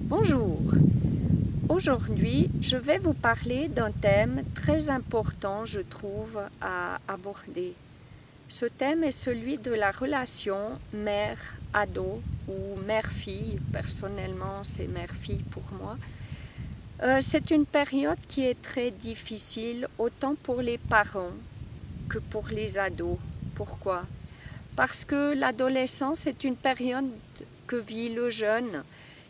Bonjour, aujourd'hui je vais vous parler d'un thème très important je trouve à aborder. Ce thème est celui de la relation mère-ado ou mère-fille, personnellement c'est mère-fille pour moi. C'est une période qui est très difficile autant pour les parents que pour les ados. Pourquoi? Parce que l'adolescence est une période que vit le jeune.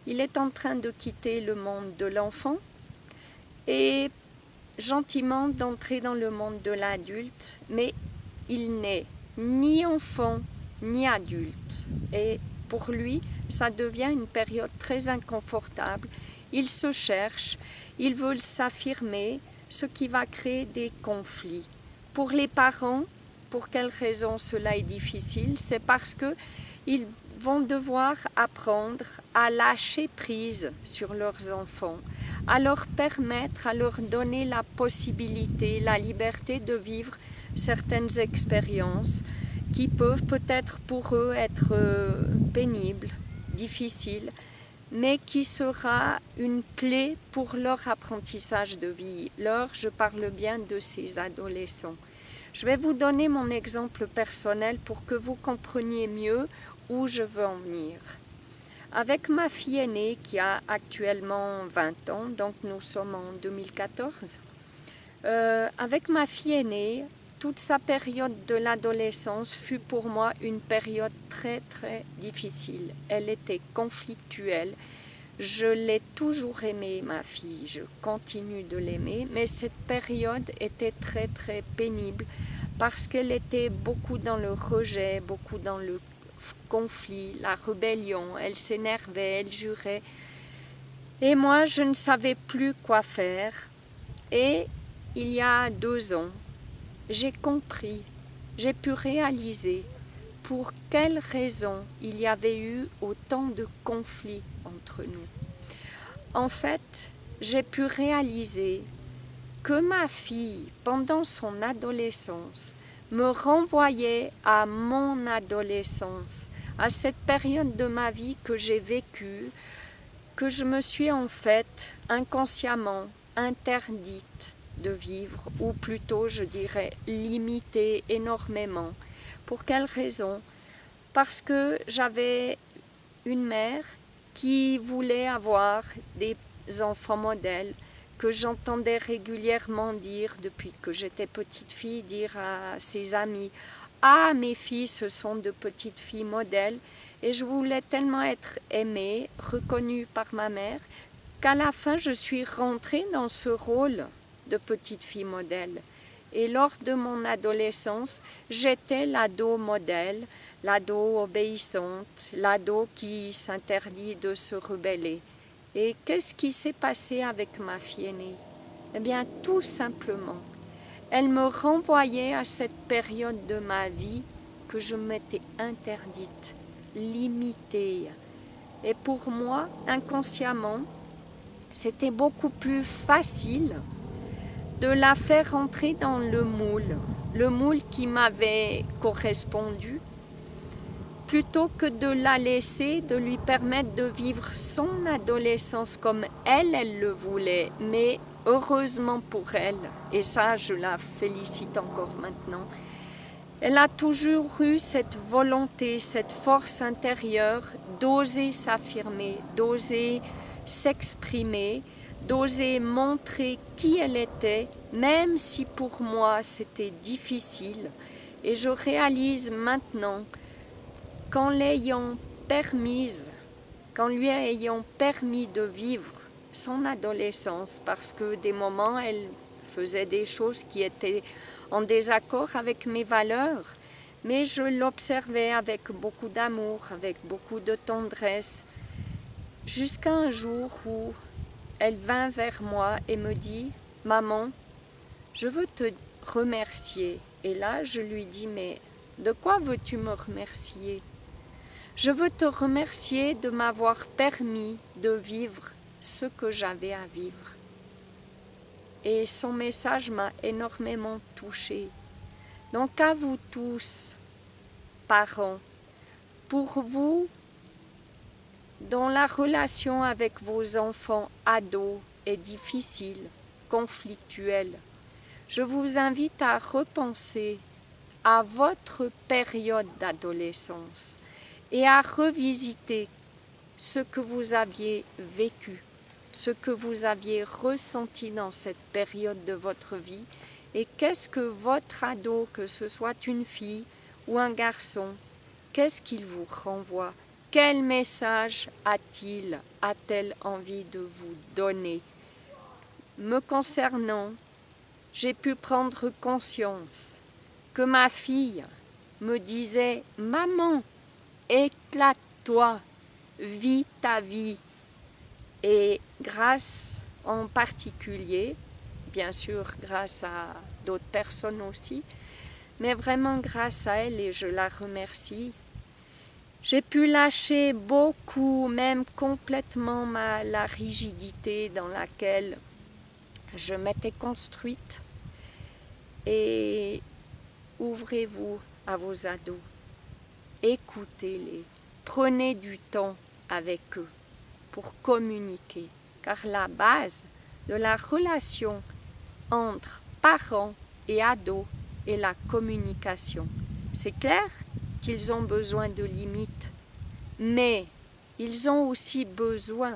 Il est en train de quitter le monde de l'enfant et gentiment d'entrer dans le monde de l'adulte, mais il n'est ni enfant ni adulte. Et pour lui, ça devient une période très inconfortable. Il se cherche, il veut s'affirmer, ce qui va créer des conflits. Pour les parents, pour quelle raison cela est difficile? C'est parce qu'ils vont devoir apprendre à lâcher prise sur leurs enfants, à leur permettre, à leur donner la possibilité, la liberté de vivre certaines expériences qui peuvent peut-être pour eux être pénibles, difficiles, mais qui sera une clé pour leur apprentissage de vie. Là, je parle bien de ces adolescents. Je vais vous donner mon exemple personnel pour que vous compreniez mieux où je veux en venir. Avec ma fille aînée qui a actuellement 20 ans, donc nous sommes en 2014, avec ma fille aînée, toute sa période de l'adolescence fut pour moi une période très très difficile. Elle était conflictuelle. Je l'ai toujours aimée, ma fille, je continue de l'aimer, mais cette période était très très pénible parce qu'elle était beaucoup dans le rejet, beaucoup dans le conflit, la rébellion. Elle s'énervait, elle jurait. Et moi, je ne savais plus quoi faire. Et il y a 2 ans, j'ai compris, j'ai pu réaliser pour quelles raisons il y avait eu autant de conflits entre nous. En fait, j'ai pu réaliser que ma fille, pendant son adolescence, me renvoyait à mon adolescence, à cette période de ma vie que j'ai vécue, que je me suis en fait inconsciemment interdite de vivre, ou plutôt je dirais limitée énormément. Pour quelle raison? Parce que j'avais une mère qui voulait avoir des enfants modèles, que j'entendais régulièrement dire depuis que j'étais petite fille, dire à ses amis: ah, mes filles, ce sont de petites filles modèles. Et je voulais tellement être aimée, reconnue par ma mère, qu'à la fin je suis rentrée dans ce rôle de petite fille modèle. Et lors de mon adolescence, j'étais l'ado modèle, l'ado obéissante, l'ado qui s'interdit de se rebeller. Et qu'est-ce qui s'est passé avec ma fille aînée? Eh bien, tout simplement, elle me renvoyait à cette période de ma vie que je m'étais interdite, limitée. Et pour moi, inconsciemment, c'était beaucoup plus facile de la faire entrer dans le moule qui m'avait correspondu, plutôt que de la laisser, de lui permettre de vivre son adolescence comme elle le voulait, mais heureusement pour elle, et ça je la félicite encore maintenant, elle a toujours eu cette volonté, cette force intérieure d'oser s'affirmer, d'oser s'exprimer, d'oser montrer qui elle était, même si pour moi c'était difficile. Et je réalise maintenant qu'en l'ayant permise, qu'en lui ayant permis de vivre son adolescence, parce que des moments elle faisait des choses qui étaient en désaccord avec mes valeurs, mais je l'observais avec beaucoup d'amour, avec beaucoup de tendresse, jusqu'à un jour où elle vint vers moi et me dit: maman, je veux te remercier. Et là je lui dis: mais de quoi veux-tu me remercier? Je veux te remercier de m'avoir permis de vivre ce que j'avais à vivre. Et son message m'a énormément touchée. Donc à vous tous, parents, pour vous, dont la relation avec vos enfants ados est difficile, conflictuelle, je vous invite à repenser à votre période d'adolescence et à revisiter ce que vous aviez vécu, ce que vous aviez ressenti dans cette période de votre vie et qu'est-ce que votre ado, que ce soit une fille ou un garçon, qu'est-ce qu'il vous renvoie? Quel message a-t-elle envie de vous donner? Me concernant, j'ai pu prendre conscience que ma fille me disait « Maman, éclate-toi, vis ta vie ». Et grâce en particulier, bien sûr grâce à d'autres personnes aussi, mais vraiment grâce à elle et je la remercie, j'ai pu lâcher beaucoup, même complètement la rigidité dans laquelle je m'étais construite. Et ouvrez-vous à vos ados, écoutez-les, prenez du temps avec eux pour communiquer, car la base de la relation entre parents et ados est la communication. C'est clair qu'ils ont besoin de limites, mais ils ont aussi besoin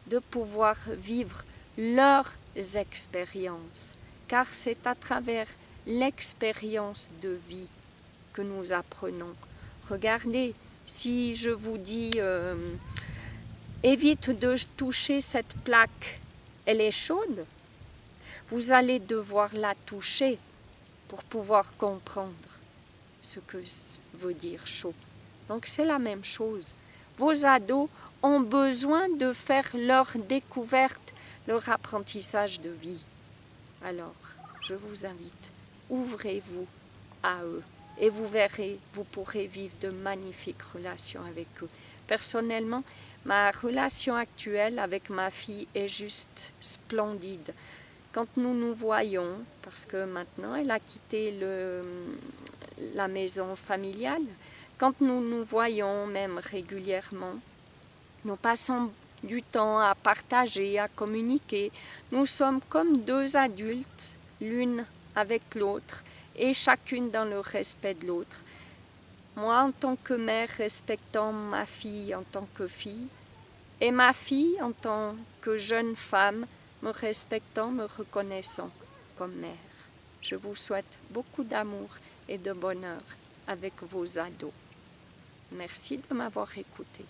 de pouvoir vivre leurs expériences, car c'est à travers l'expérience de vie que nous apprenons. Regardez, si je vous dis évite de toucher cette plaque, elle est chaude, vous allez devoir la toucher pour pouvoir comprendre ce que veut dire chaud. Donc c'est la même chose. Vos ados ont besoin de faire leur découverte, leur apprentissage de vie. Alors, je vous invite, ouvrez-vous à eux et vous verrez, vous pourrez vivre de magnifiques relations avec eux. Personnellement, ma relation actuelle avec ma fille est juste splendide. Quand nous nous voyons, parce que maintenant elle a quitté la maison familiale, quand nous nous voyons même régulièrement, nous passons du temps à partager, à communiquer. Nous sommes comme deux adultes, l'une avec l'autre, et chacune dans le respect de l'autre. Moi, en tant que mère, respectant ma fille en tant que fille, et ma fille, en tant que jeune femme, me respectant, me reconnaissant comme mère. Je vous souhaite beaucoup d'amour et de bonheur avec vos ados. Merci de m'avoir écouté.